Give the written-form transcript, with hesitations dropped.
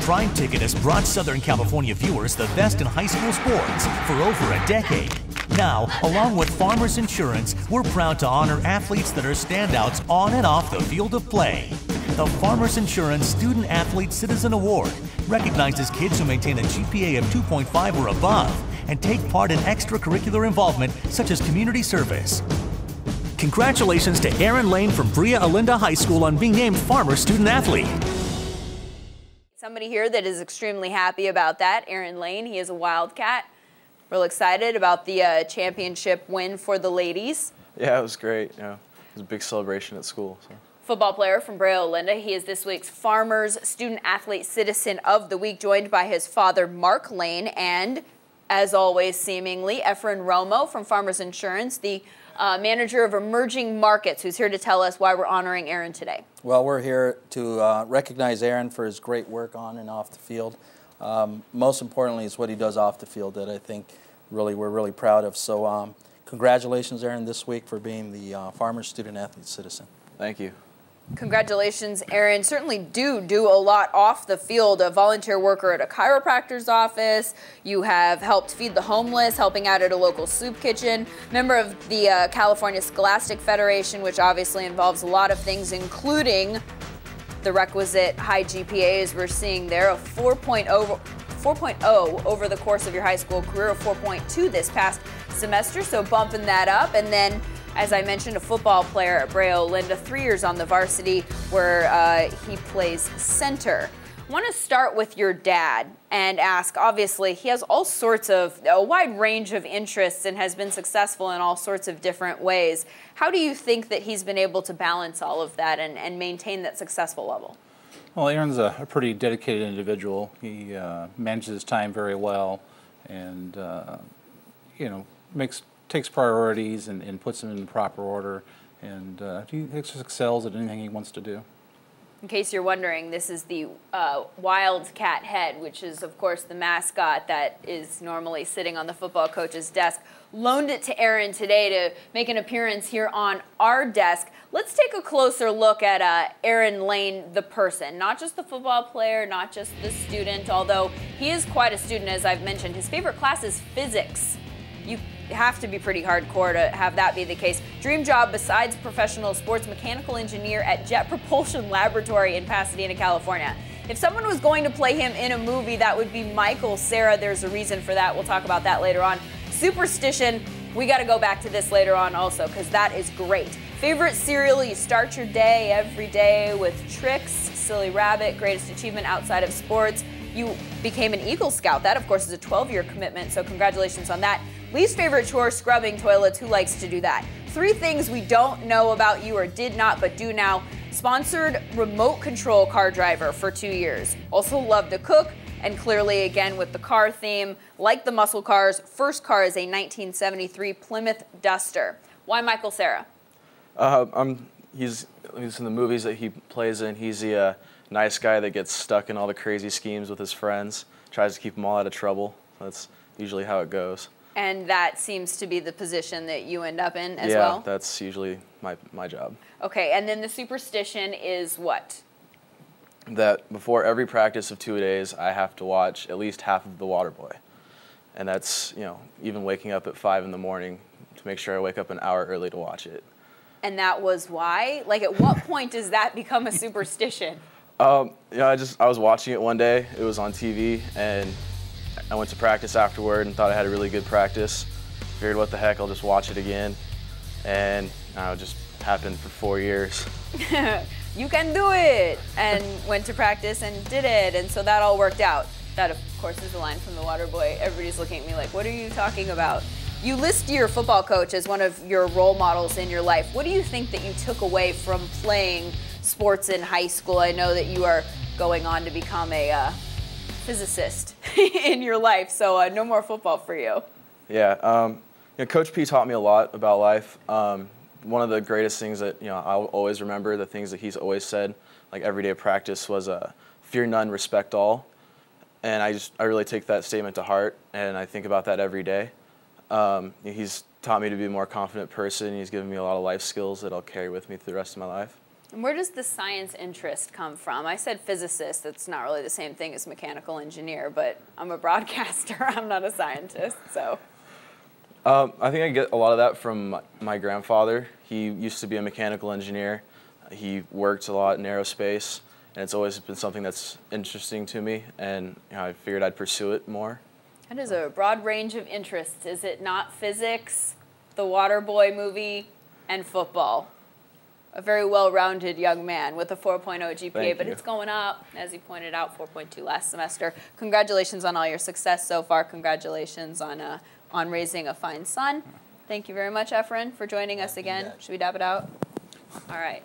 Prime Ticket has brought Southern California viewers the best in high school sports for over a decade. Now, along with Farmers Insurance, we're proud to honor athletes that are standouts on and off the field of play. The Farmers Insurance Student Athlete Citizen Award recognizes kids who maintain a GPA of 2.5 or above and take part in extracurricular involvement such as community service. Congratulations to Aaron Lane from Brea Olinda High School on being named Farmers Student Athlete. Somebody here that is extremely happy about that, Aaron Lane. He is a Wildcat. Real excited about the championship win for the ladies. Yeah, it was great. You know, it was a big celebration at school. So. Football player from Brea Olinda. He is this week's Farmers Student Athlete Citizen of the Week, joined by his father, Mark Lane, and, as always, seemingly, Efren Romo from Farmers Insurance, the manager of emerging markets, who's here to tell us why we're honoring Aaron today. Well, we're here to recognize Aaron for his great work on and off the field. Most importantly, is what he does off the field that I think we're really proud of. So congratulations, Aaron, this week for being the Farmers Student Athlete Citizen. Thank you. Congratulations, Aaron. Certainly do a lot off the field. A volunteer worker at a chiropractor's office. You have helped feed the homeless, helping out at a local soup kitchen. Member of the California Scholastic Federation, which obviously involves a lot of things, including the requisite high GPAs we're seeing there, a 4.0 over the course of your high school career, a 4.2 this past semester, so bumping that up. And then, as I mentioned, a football player at Brea Olinda, 3 years on the varsity where he plays center. I want to start with your dad and ask, obviously, he has all sorts of, a wide range of interests and has been successful in all sorts of different ways. How do you think that he's been able to balance all of that and maintain that successful level? Well, Aaron's a pretty dedicated individual. He manages his time very well and, you know, takes priorities and puts them in the proper order, and he excels at anything he wants to do. In case you're wondering, this is the Wildcat head, which is, of course, the mascot that is normally sitting on the football coach's desk. Loaned it to Aaron today to make an appearance here on our desk. Let's take a closer look at Aaron Lane, the person, not just the football player, not just the student, although he is quite a student, as I've mentioned. His favorite class is physics. You have to be pretty hardcore to have that be the case. Dream job besides professional sports, mechanical engineer at Jet Propulsion Laboratory in Pasadena, California. If someone was going to play him in a movie, that would be Michael Cera. There's a reason for that. We'll talk about that later on. Superstition, we got to go back to this later on also because that is great. Favorite cereal, you start your day every day with Trix, Silly Rabbit, greatest achievement outside of sports. You became an Eagle Scout. That, of course, is a 12-year commitment, so congratulations on that. Least favorite chore, scrubbing toilets. Who likes to do that? 3 things we don't know about you or did not but do now. Sponsored remote control car driver for 2 years. Also love to cook, and clearly, again, with the car theme, like the muscle cars, first car is a 1973 Plymouth Duster. Why Michael Cera? He's in the movies that he plays in. He's the nice guy that gets stuck in all the crazy schemes with his friends, tries to keep them all out of trouble. That's usually how it goes. And that seems to be the position that you end up in as well? Yeah, that's usually my job. Okay, and then the superstition is what? That before every practice of 2 days, I have to watch at least half of The Waterboy. And that's, you know, even waking up at 5 in the morning to make sure I wake up an hour early to watch it. And that was why? Like, at what point does that become a superstition? Yeah, I was watching it one day. It was on TV, and I went to practice afterward and thought I had a really good practice. Figured, what the heck, I'll just watch it again. And it just happened for 4 years. You can do it! And went to practice and did it, and so that all worked out. That, of course, is a line from The Waterboy. Everybody's looking at me like, what are you talking about? You list your football coach as one of your role models in your life. What do you think that you took away from playing sports in high school? I know that you are going on to become a physicist in your life, so no more football for you. Yeah, Coach P taught me a lot about life. One of the greatest things that I'll always remember, the things that he's always said, like everyday practice, was fear none, respect all. And I really take that statement to heart, and I think about that every day. He's taught me to be a more confident person. He's given me a lot of life skills that I'll carry with me through the rest of my life. And where does the science interest come from? I said physicist. That's not really the same thing as mechanical engineer, but I'm a broadcaster. I'm not a scientist, so. I think I get a lot of that from my grandfather. He used to be a mechanical engineer. He worked a lot in aerospace, and it's always been something that's interesting to me, and I figured I'd pursue it more. That is a broad range of interests, is it not? Physics, the Waterboy movie, and football. A very well-rounded young man with a 4.0 GPA, but it's going up, as he pointed out, 4.2 last semester. Congratulations on all your success so far. Congratulations on raising a fine son. Thank you very much, Efren, for joining us again. Should we dab it out? All right.